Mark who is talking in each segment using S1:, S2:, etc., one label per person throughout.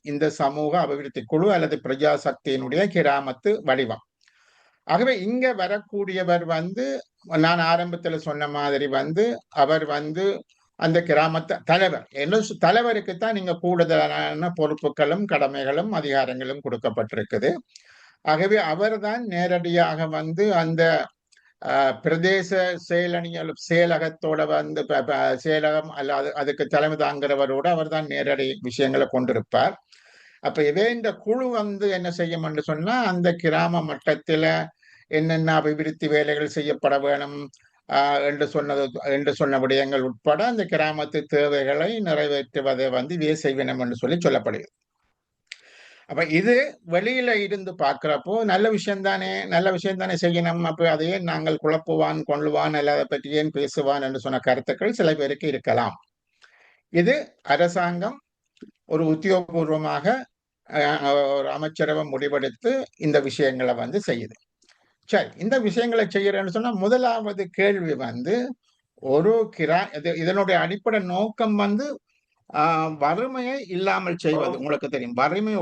S1: இந்த சமூக அபிவிருத்தி குழு அல்லது பிரஜாசக்தியினுடைய கிராமத்து வடிவம். ஆகவே இங்க வரக்கூடியவர் நான் ஆரம்பத்துல சொன்ன மாதிரி அவர் அந்த கிராமத்து தலைவர். தலைவருக்குத்தான் நீங்க கூடுதலான பொறுப்புகளும் கடமைகளும் அதிகாரங்களும் கொடுக்கப்பட்டிருக்குது. ஆகவே அவர்தான் நேரடியாக அந்த பிரதேச செயலகத்தோட செயலகம் அல்லது அதுக்கு தலைமை தாங்கிறவரோட அவர் தான் நேரடி விஷயங்களை கொண்டிருப்பார். அப்ப இதே இந்த குழு என்ன செய்யும் என்று சொன்னா, அந்த கிராம மட்டத்துல என்னென்ன அபிவிருத்தி வேலைகள் செய்யப்பட வேணும் என்று சொன்ன விடயங்கள் உட்பட அந்த கிராமத்து தேவைகளை நிறைவேற்றுவதை இவே செய்வினம் என்று சொல்லப்படுகிறது. அப்ப இது வெளியில இருந்து பார்க்கிறப்போ நல்ல விஷயம் தானே செய்யணும். அப்ப அதையே நாங்கள் குழப்புவான் கொள்ளுவான் அல்லதை பற்றி ஏன் பேசுவான் என்று சொன்ன கருத்துக்கள் சில பேருக்கு இருக்கலாம். இது அரசாங்கம் ஒரு உத்தியோகபூர்வமாக ஒரு அமைச்சரவை முடிவெடுத்து இந்த விஷயங்களை செய்யுது. சரி, இந்த விஷயங்களை செய்யறேன்னு சொன்னா முதலாவது கேள்வி ஒரு இதனுடைய அடிப்படை நோக்கம் வறுமையை இல்லாமல் செய்வது. உங்களுக்கு தெரியும், வறுமை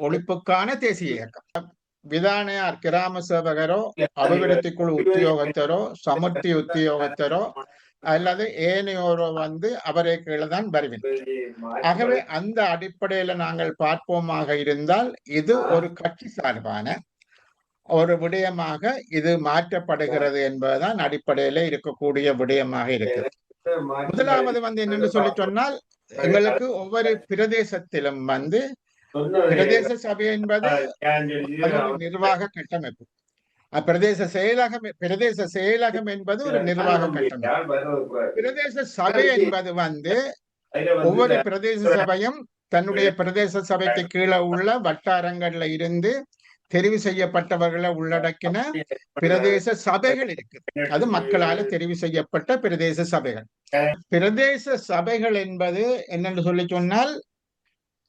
S1: ஒழிப்புக்கான தேசிய இயக்கம். விதானையார் கிராம சேவகரோ அபிவிருத்தி குழு உத்தியோகத்தரோ சமுர்த்தி உத்தியோகத்தரோ அல்லது ஏனையோரோ அவரை கீழதான் வருவின். ஆகவே அந்த அடிப்படையில நாங்கள் பார்ப்போமாக இருந்தால் இது ஒரு கட்சி சார்பான ஒரு விடயமாக இது மாற்றப்படுகிறது என்பதுதான் அடிப்படையில இருக்கக்கூடிய விடயமாக இருக்கிறது. முதலாவது என்னென்னு சொல்லி சொன்னால், எங்களுக்கு ஒவ்வொரு பிரதேசத்திலும் பிரதேச சபை என்பது நிர்வாக கட்டமைப்பு. பிரதேச செயலகம் என்பது ஒரு நிர்வாக கட்டமைப்பு. பிரதேச சபை என்பது ஒவ்வொரு பிரதேச சபையும் தன்னுடைய பிரதேச சபைக்கு கீழே உள்ள வட்டாரங்கள்ல இருந்து தெரிவு செய்யப்பட்டவர்களை உள்ளடக்கின பிரதேச சபைகள் இருக்கு. அது மக்களால தெரிவு செய்யப்பட்ட பிரதேச சபைகள். பிரதேச சபைகள் என்பது என்னென்று சொல்லி சொன்னால்,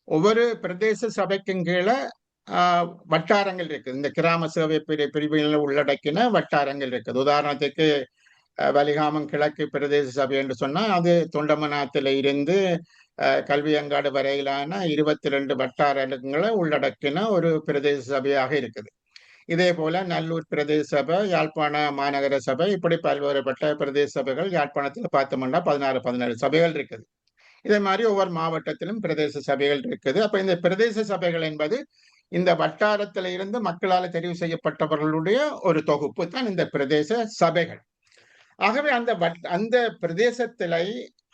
S1: ஒவ்வொரு பிரதேச சபைக்கும் கீழே வட்டாரங்கள் இருக்குது. இந்த கிராம சேவை பிரிவுகளை உள்ளடக்கின வட்டாரங்கள் இருக்குது. உதாரணத்துக்கு வலிகாமம் கிழக்கு பிரதேச சபை என்று சொன்னா அது தொண்டமனாத்துல இருந்து கல்வியங்காடு வரையிலான 22 வட்டாரங்களை உள்ளடக்கின ஒரு பிரதேச சபையாக இருக்குது. இதே போல நல்லூர் பிரதேச சபை, யாழ்ப்பாண மாநகர சபை, இப்படி பல்வேறுபட்ட பிரதேச சபைகள் யாழ்ப்பாணத்தில் பார்த்தோம்னா 16-17 சபைகள் இருக்குது. இதே மாதிரி ஒவ்வொரு மாவட்டத்திலும் பிரதேச சபைகள் இருக்குது. அப்ப இந்த பிரதேச சபைகள் என்பது இந்த வட்டாரத்தில இருந்து மக்களால் தெரிவு செய்யப்பட்டவர்களுடைய ஒரு தொகுப்பு தான் இந்த பிரதேச சபைகள். ஆகவே அந்த பிரதேசத்தில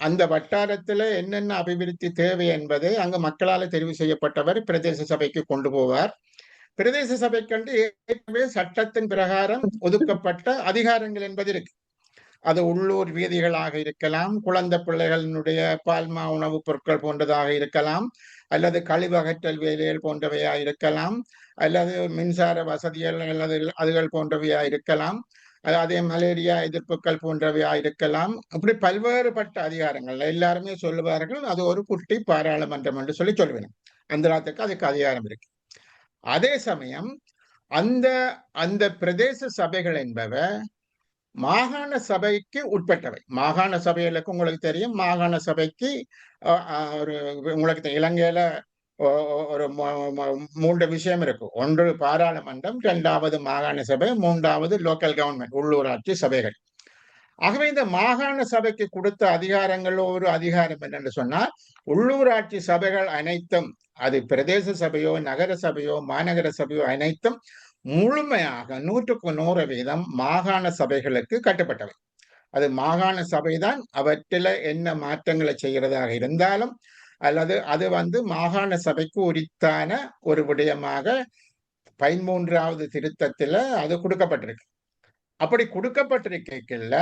S1: அந்த வட்டாரத்துல என்னென்ன அபிவிருத்தி தேவை என்பதை அங்கு மக்களால் தெரிவு செய்யப்பட்டவர் பிரதேச சபைக்கு கொண்டு போவார். பிரதேச சபைக்கண்டு ஏற்கனவே சட்டத்தின் பிரகாரம் ஒதுக்கப்பட்ட அதிகாரங்கள் என்பது இருக்கு. அது உள்ளூர் வீதிகளாக இருக்கலாம், குழந்தை பிள்ளைகளினுடைய பால்மா உணவுப் பொருட்கள் போன்றதாக இருக்கலாம், அல்லது கழிவகற்றல் வேலைகள் போன்றவையா இருக்கலாம், அல்லது மின்சார வசதிகள் அல்லது அதுகள் போன்றவையா இருக்கலாம், அதே மலேரியா எதிர்ப்புகள் போன்றவையா இருக்கலாம். அப்படி பல்வேறுபட்ட அதிகாரங்கள் எல்லாருமே சொல்லுவார்கள் அது ஒரு குட்டி பாராளுமன்றம் என்று சொல்லுவேன். அந்த அதுக்கு அதிகாரம் இருக்கு. அதே சமயம் அந்த பிரதேச சபைகள் என்பவை மாகாண சபைக்கு உட்பட்டவை. மாகாண சபைகளுக்கு உங்களுக்கு தெரியும், மாகாண சபைக்கு உங்களுக்கு இலங்கையில ஒரு 3 விஷயம் இருக்கு. ஒன்று பாராளுமன்றம், 2வது மாகாண சபை, 3வது லோக்கல் கவர்மெண்ட் உள்ளூராட்சி சபைகள். ஆகவே இந்த மாகாண சபைக்கு கொடுத்த அதிகாரங்கள் ஒரு அதிகாரம் என்னென்று சொன்னால், உள்ளூராட்சி சபைகள் அனைத்தும், அது பிரதேச சபையோ நகர சபையோ மாநகர சபையோ அனைத்தும் முழுமையாக 100% மாகாண சபைகளுக்கு கட்டுப்பட்டவை. அது மாகாண சபைதான் அவற்றில என்ன மாற்றங்களை செய்கிறதாக இருந்தாலும் அல்லது அது மாகாண சபைக்கு உரித்தான ஒரு விடயமாக 13வது திருத்தத்துல அது கொடுக்கப்பட்டிருக்கு. அப்படி கொடுக்கப்பட்டிருக்கல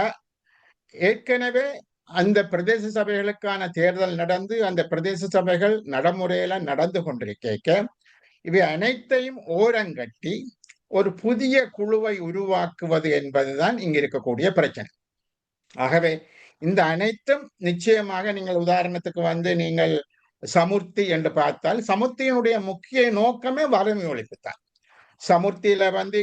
S1: ஏற்கனவே அந்த பிரதேச சபைகளுக்கான தேர்தல் நடந்து அந்த பிரதேச சபைகள் நடைமுறையில நடந்து கொண்டிருக்க இவை அனைத்தையும் ஓரங்கட்டி ஒரு புதிய குழுவை உருவாக்குவது என்பதுதான் இங்க இருக்கக்கூடிய பிரச்சனை. ஆகவே இந்த அனைத்தும் நிச்சயமாக நீங்கள் உதாரணத்துக்கு நீங்கள் சமுர்த்தி என்று பார்த்தால், சமுர்த்தியினுடைய முக்கிய நோக்கமே வறுமை ஒழிப்பு தான். சமுர்த்தியில வந்து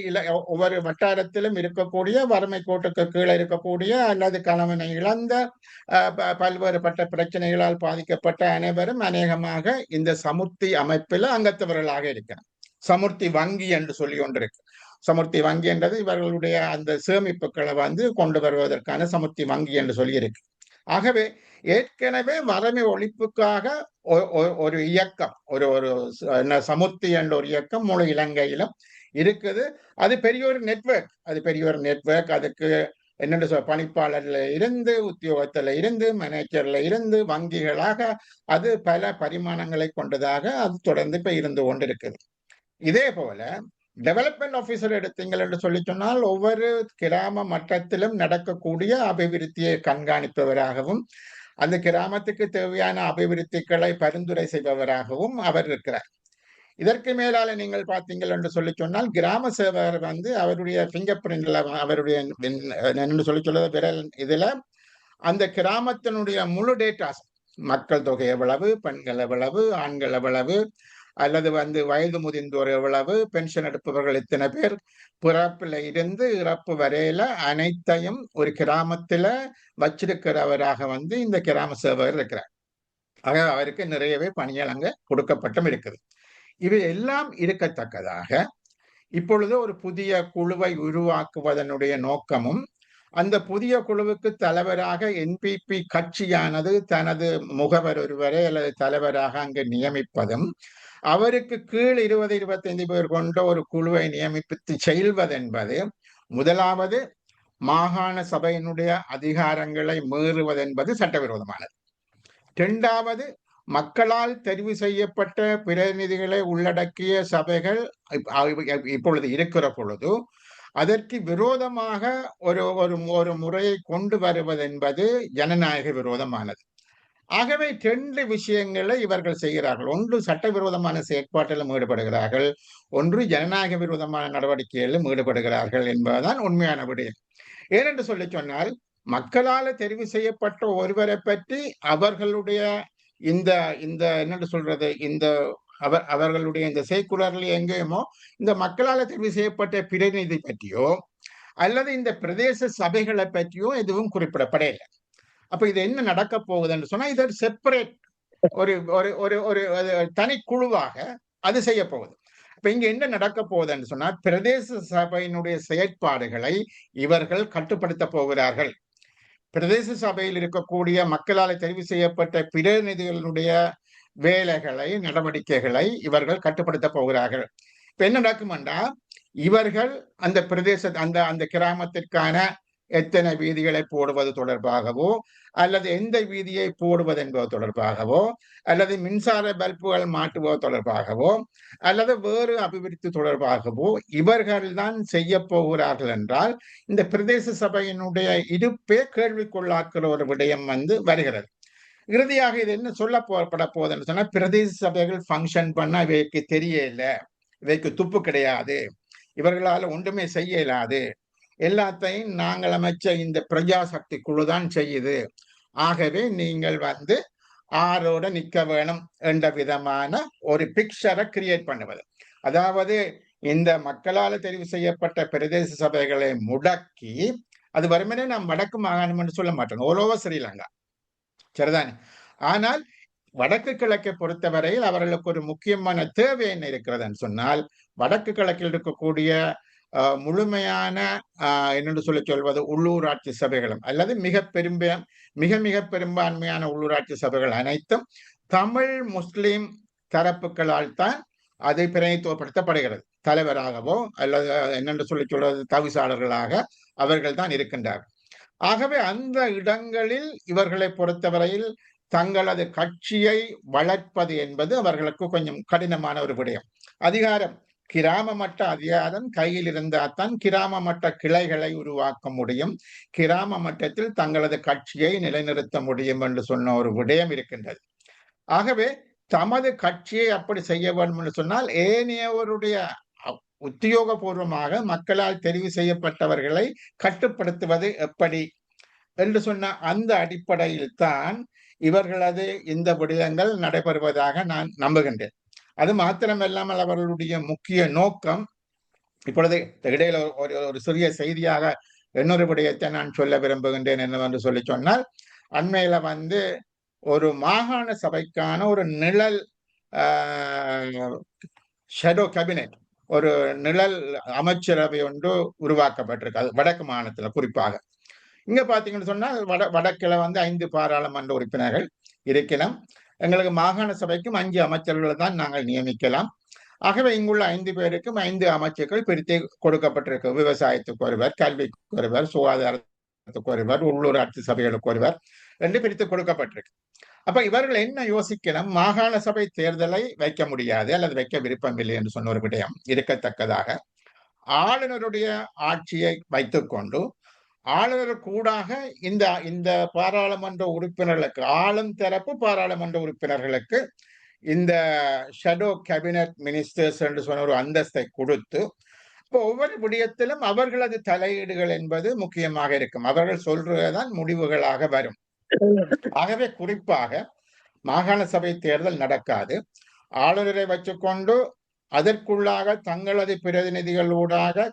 S1: ஒவ்வொரு வட்டாரத்திலும் இருக்கக்கூடிய வறுமை கோட்டுக்கு கீழே இருக்கக்கூடிய அல்லது கணவனை இழந்த பல்வேறுபட்ட பிரச்சனைகளால் பாதிக்கப்பட்ட அனைவரும் அநேகமாக இந்த சமுர்த்தி அமைப்பில் அங்கத்தவர்களாக இருக்கிறார். சமுர்த்தி வங்கி என்று சொல்லி கொண்டிருக்கு. சமுர்த்தி வங்கி என்றது இவர்களுடைய அந்த சேமிப்புகளை வந்து கொண்டு வருவதற்கான சமுர்த்தி வங்கி என்று சொல்லி இருக்கு. ஆகவே ஏற்கனவே வறுமை ஒழிப்புக்காக ஒரு இயக்கம், ஒரு ஒரு சமுர்த்தி என்ற ஒரு இயக்கம் முழு இலங்கையிலும் இருக்குது. அது பெரிய ஒரு நெட்வொர்க். அதுக்கு என்னென்னு சொல்ல, பணிப்பாளர்ல இருந்து, உத்தியோகத்துல இருந்து, மேனேஜர்ல இருந்து, வங்கிகளாக அது பல பரிமாணங்களை கொண்டதாக அது தொடர்ந்து இப்ப இருந்து கொண்டு இருக்குது. இதே போல டெவலப்மெண்ட் ஆபீசர் எடுத்தீங்கள் என்று சொல்லி சொன்னால் ஒவ்வொரு கிராம மட்டத்திலும் நடக்கக்கூடிய அபிவிருத்தியை கண்காணிப்பவராகவும் அந்த கிராமத்துக்கு தேவையான அபிவிருத்திகளை பரிந்துரை செய்பவராகவும் அவர் இருக்கிறார். இதற்கு மேலால நீங்கள் பார்த்தீங்கள் என்று சொல்லி சொன்னால் கிராம சேவகர் வந்து அவருடைய பிங்கர் பிரிண்ட்ல, அவருடைய சொல்லி சொல்றது விரல் இதுல அந்த கிராமத்தினுடைய முழு டேட்டாஸ், மக்கள் தொகை எவ்வளவு, பெண்கள் எவ்வளவு, ஆண்கள் எவ்வளவு, அல்லது வந்து வயது முதிர்ந்தோர் எவ்வளவு, பென்ஷன் எடுப்பவர்கள் எத்தனை பேர், பிறப்புல இருந்து இறப்பு வரையில அனைத்தையும் ஒரு கிராமத்துல வச்சிருக்கிறவராக வந்து இந்த கிராம சேவகர் இருக்கிறார். ஆக அவருக்கு நிறையவே பணிகள் அங்க கொடுக்கப்பட்டும் இருக்குது. இவை எல்லாம் இருக்கத்தக்கதாக இப்பொழுது ஒரு புதிய குழுவை உருவாக்குவதனுடைய நோக்கமும், அந்த புதிய குழுவுக்கு தலைவராக என்பிபி கட்சியானது தனது முகவர் ஒருவரை அல்லது தலைவராக அங்கு நியமிப்பதும், அவருக்கு கீழ் 20-25 பேர் கொண்ட ஒரு குழுவை நியமித்து செல்வதென்பது முதலாவது மாகாண சபையினுடைய அதிகாரங்களை மீறுவதென்பது சட்டவிரோதமானது. இரண்டாவது, மக்களால் தெரிவு செய்யப்பட்ட பிரதிநிதிகளை உள்ளடக்கிய சபைகள் இப்பொழுது இருக்கிற பொழுது அதற்கு விரோதமாக ஒரு முறையை கொண்டு வருவதென்பது ஜனநாயக விரோதமானது. ஆகவே 2 விஷயங்களை இவர்கள் செய்கிறார்கள். ஒன்று சட்டவிரோதமான செயற்பாட்டிலும் ஈடுபடுகிறார்கள், ஒன்று ஜனநாயக விரோதமான நடவடிக்கைகளிலும் ஈடுபடுகிறார்கள் என்பதுதான் உண்மையான விடயம். ஏனென்று சொல்லி சொன்னால், மக்களால் தெரிவு செய்யப்பட்ட ஒருவரை பற்றி அவர்களுடைய இந்த இந்த என்னென்று சொல்றது, இந்த அவர்களுடைய இந்த செய்குலர்ல எங்கேயுமோ இந்த மக்களால் தெரிவு செய்யப்பட்ட பிரதிநிதி பற்றியோ அல்லது இந்த பிரதேச சபைகளை பற்றியோ எதுவும் குறிப்பிடப்படவில்லை. அப்ப இது என்ன நடக்க போகுதுன்னு சொன்னா, இது ஒரு செப்பரேட், ஒரு ஒரு ஒரு ஒரு தனி குழுவாக அது செய்ய போகுது. இப்ப இங்க என்ன நடக்க போகுதுன்னு சொன்னா, பிரதேச சபையினுடைய செயற்பாடுகளை இவர்கள் கட்டுப்படுத்த போகிறார்கள். பிரதேச சபையில் இருக்கக்கூடிய மக்களால் தெரிவு செய்யப்பட்ட பிரதிநிதிகளுடைய வேலைகளை, நடவடிக்கைகளை இவர்கள் கட்டுப்படுத்த போகிறார்கள். இப்ப என்ன நடக்கும்னா, இவர்கள் அந்த பிரதேச அந்த கிராமத்திற்கான எத்தனை வீதிகளை போடுவது தொடர்பாகவோ அல்லது எந்த வீதியை போடுவது என்பது தொடர்பாகவோ அல்லது மின்சார பல்புகள் மாட்டுவது தொடர்பாகவோ அல்லது வேறு அபிவிருத்தி தொடர்பாகவோ இவர்கள் தான் செய்ய போகிறார்கள் என்றால் இந்த பிரதேச சபையினுடைய இருப்பே கேள்விக்குள்ளாக்குற ஒரு விடயம் வந்து வருகிறது. இறுதியாக இது என்ன சொல்லப்பட போகுதுன்னு சொன்னா, பிரதேச சபைகள் ஃபங்க்ஷன் பண்ண இவைக்கு தெரியல, இவைக்கு துப்பு கிடையாது, இவர்களால் ஒன்றுமே செய்ய இயலாது, எல்லாத்தையும் நாங்கள் அமைச்ச இந்த பிரஜாசக்தி குழு தான் செய்யுது, ஆகவே நீங்கள் வந்து ஆரோட நிக்க வேணும் என்ற விதமான ஒரு பிக்சரை கிரியேட் பண்ணுவது. அதாவது இந்த மக்களால் தெரிவு செய்யப்பட்ட பிரதேச சபைகளை முடக்கி, அது வருமனே நாம் வடக்கு மாகாணம் என்று சொல்ல மாட்டோம், all over ஸ்ரீலங்கா, சரிதானே. ஆனால் வடக்கு கிழக்கை பொறுத்தவரையில் அவர்களுக்கு ஒரு முக்கியமான தேவை என்ன இருக்கிறதுன்னு சொன்னால், வடக்கு கிழக்கில் இருக்கக்கூடிய முழுமையான என்னென்று சொல்லி சொல்வது உள்ளூராட்சி சபைகளும் அல்லது மிக பெரும்பான்மையான உள்ளூராட்சி சபைகள் அனைத்தும் தமிழ் முஸ்லிம் தரப்புகளால் தான் அதை பிரதிநிதித்துவப்படுத்தப்படுகிறது. தலைவராகவோ அல்லது என்னென்று சொல்லி சொல்வது தவிசாளர்களாக அவர்கள் தான் இருக்கின்றார்கள். ஆகவே அந்த இடங்களில் இவர்களை பொறுத்தவரையில் தங்களது கட்சியை வளர்ப்பது என்பது அவர்களுக்கு கொஞ்சம் கடினமான ஒரு விடயம். அதிகாரம், கிராம மட்ட அதிகாரம் கையில் இருந்தால்தான் கிராம மட்ட கிளைகளை உருவாக்க முடியும், கிராம மட்டத்தில் தங்களது கட்சியை நிலைநிறுத்த முடியும் என்று சொன்ன ஒரு விடயம் இருக்கின்றது. ஆகவே தமது கட்சியை அப்படி செய்ய வேண்டும் என்று சொன்னால் ஏனையவருடைய உத்தியோகபூர்வமாக மக்களால் தெரிவு செய்யப்பட்டவர்களை கட்டுப்படுத்துவது எப்படி என்று சொன்ன அந்த அடிப்படையில் தான் இவர்களது இந்த விடயங்கள் நடைபெறுவதாக நான் நம்புகின்றேன். அது மாத்திரமல்லாமல் அவர்களுடைய முக்கிய நோக்கம் இப்பொழுது இடையில ஒரு சிறிய செய்தியாக இன்னொரு விடயத்தை நான் சொல்ல விரும்புகின்றேன் என்னவென்று சொல்லி சொன்னால், அண்மையில ஒரு மாகாண சபைக்கான ஒரு நிழல் ஷெடோ கேபினெட், ஒரு நிழல் அமைச்சரவை ஒன்று உருவாக்கப்பட்டிருக்கு. அது வடக்கு மாநிலத்துல குறிப்பாக. இங்க பாத்தீங்கன்னு சொன்னா வடக்குல 5 பாராளுமன்ற உறுப்பினர்கள் இருக்கலாம். எங்களுக்கு மாகாண சபைக்கும் 5 அமைச்சர்களை தான் நாங்கள் நியமிக்கலாம். ஆகவே இங்குள்ள 5 பேருக்கும் 5 அமைச்சர்கள் பிரித்து கொடுக்கப்பட்டிருக்கு. விவசாயத்துக்கு ஒருவர், கல்விக்கு ஒருவர், சுகாதாரத்துக்கு ஒருவர், உள்ளூராட்சி சபைகளுக்கு ஒருவர் என்று பிரித்து கொடுக்கப்பட்டிருக்கு. அப்ப இவர்கள் என்ன யோசிக்கலாம், மாகாண சபை தேர்தலை வைக்க முடியாது அல்லது வைக்க விருப்பமில்லை என்று சொன்ன ஒரு விடயம் இருக்கத்தக்கதாக, ஆளுநருடைய ஆட்சியை வைத்துக்கொண்டு ஆளுநர் கூடாக இந்த இந்த பாராளுமன்ற உறுப்பினர்களுக்கு, ஆளும் தரப்பு பாராளுமன்ற உறுப்பினர்களுக்கு இந்த ஷெடோ கேபினட் மினிஸ்டர்ஸ் என்று சொன்ன ஒரு அந்தஸ்தை கொடுத்து, இப்போ ஒவ்வொரு விடயத்திலும் அவர்களது தலையீடுகள் என்பது முக்கியமாக இருக்கும். அவர்கள் சொல்றதுதான் முடிவுகளாக வரும். ஆகவே குறிப்பாக மாகாண சபை தேர்தல் நடக்காது. ஆளுநரை வச்சுக்கொண்டு அதற்குள்ளாக தங்களது பிரதிநிதிகளூடாக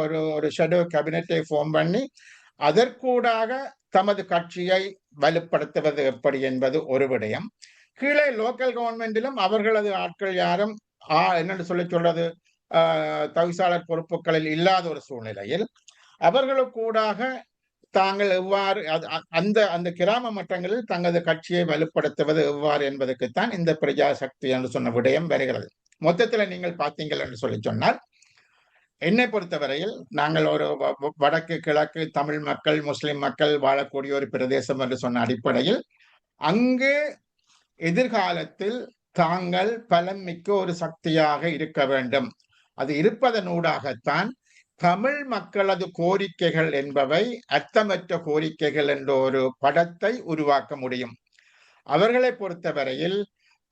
S1: ஒரு ஷெடோ கேபினட்டை ஃபார்ம் பண்ணி அதற்கூடாக தமது கட்சியை வலுப்படுத்துவது எப்படி என்பது ஒரு விடயம். கீழே லோக்கல் கவர்மெண்டிலும் அவர்களது ஆட்கள் யாரும் என்னென்னு சொல்றது தவிசாளர் பொறுப்புகளில் இல்லாத ஒரு சூழ்நிலையில் அவர்களுக்கூடாக தாங்கள் எவ்வாறு அந்த அந்த கிராம மட்டங்களில் தங்களது கட்சியை வலுப்படுத்துவது எவ்வாறு என்பதற்குத்தான் இந்த பிரஜா சக்தி என்று சொன்ன விடயம் வருகிறது. மொத்தத்தில் நீங்கள் பார்த்தீங்கள் என்று சொல்லி சொன்னால், என்னை பொறுத்தவரையில் நாங்கள் ஒரு வடக்கு கிழக்கு தமிழ் மக்கள் முஸ்லிம் மக்கள் வாழக்கூடிய ஒரு பிரதேசம் என்று சொன்ன அடிப்படையில் அங்கு எதிர்காலத்தில் தாங்கள் பலம் மிக்க ஒரு சக்தியாக இருக்க வேண்டும். அது இருப்பதனூடாகத்தான் தமிழ் மக்களது கோரிக்கைகள் என்பவை அர்த்தமற்ற கோரிக்கைகள் என்ற ஒரு படத்தை உருவாக்க முடியும். அவர்களை பொறுத்தவரையில்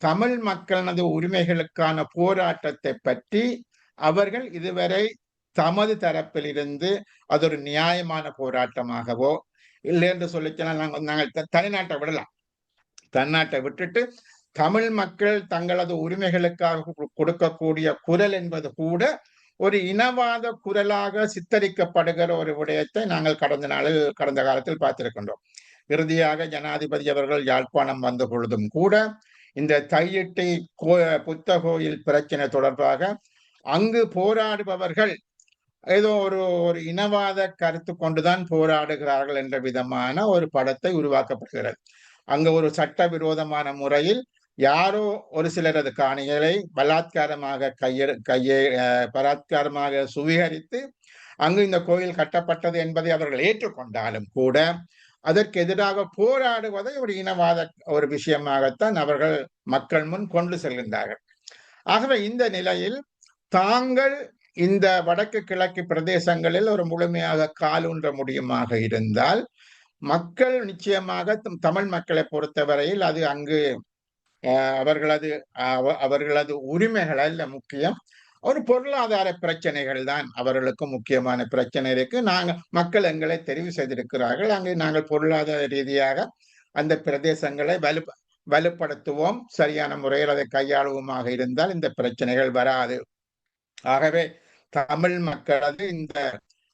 S1: தமிழ் மக்களது உரிமைகளுக்கான போராட்டத்தை பற்றி அவர்கள் இதுவரை தமது தரப்பில் இருந்து அது ஒரு நியாயமான போராட்டமாகவோ இல்லை என்று சொல்லிச்சோன்னா நாங்கள் தனிநாட்டை விடலாம். தன்னாட்டை விட்டுட்டு தமிழ் மக்கள் தங்களது உரிமைகளுக்காக கொடுக்கக்கூடிய குரல் என்பது கூட ஒரு இனவாத குரலாக சித்தரிக்கப்படுகிற ஒரு விடயத்தை நாங்கள் கடந்த காலத்தில் பார்த்திருக்கின்றோம். இறுதியாக ஜனாதிபதி அவர்கள் யாழ்ப்பாணம் வந்த பொழுதும் கூட இந்த தையிட்டி புத்த கோயில் பிரச்சனை தொடர்பாக அங்கு போராடுபவர்கள் ஏதோ ஒரு இனவாத கருத்து கொண்டுதான் போராடுகிறார்கள் என்ற விதமான ஒரு படத்தை உருவாக்கப்படுகிறது. அங்கு ஒரு சட்டவிரோதமான முறையில் யாரோ ஒரு சிலரது காணிகளை பலாத்காரமாக பலாத்காரமாக சுவீகரித்து அங்கு இந்த கோயில் கட்டப்பட்டது என்பதை அவர்கள் ஏற்றுக்கொண்டாலும் கூட அதற்கு எதிராக போராடுவதை ஒரு இனவாத ஒரு விஷயமாகத்தான் அவர்கள் மக்கள் முன் கொண்டு செல்கின்றார்கள். ஆகவே இந்த நிலையில் தாங்கள் இந்த வடக்கு கிழக்கு பிரதேசங்களில் ஒரு முழுமையாக காலூன்ற முடியுமாக இருந்தால் மக்கள் நிச்சயமாக தமிழ் மக்களை பொறுத்தவரையில் அது அங்கு அவர்களது உரிமைகள் அல்ல முக்கியம், ஒரு பொருளாதார பிரச்சனைகள் தான் அவர்களுக்கு முக்கியமான பிரச்சனை இருக்கு. மக்கள் எங்களை தெரிவு செய்திருக்கிறார்கள், அங்கு நாங்கள் பொருளாதார ரீதியாக அந்த பிரதேசங்களை வலுப்படுத்துவோம், சரியான முறையில் அதை கையாளுவோமாக இருந்தால் இந்த பிரச்சனைகள் வராது. ஆகவே தமிழ் மக்களது இந்த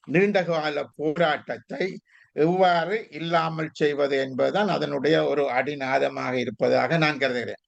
S1: நீண்டகால போராட்டத்தை எவ்வாறு இல்லாமல் செய்வது என்பதுதான் அதனுடைய ஒரு அடிநாதமாக இருப்பதாக நான் கருதுகிறேன்.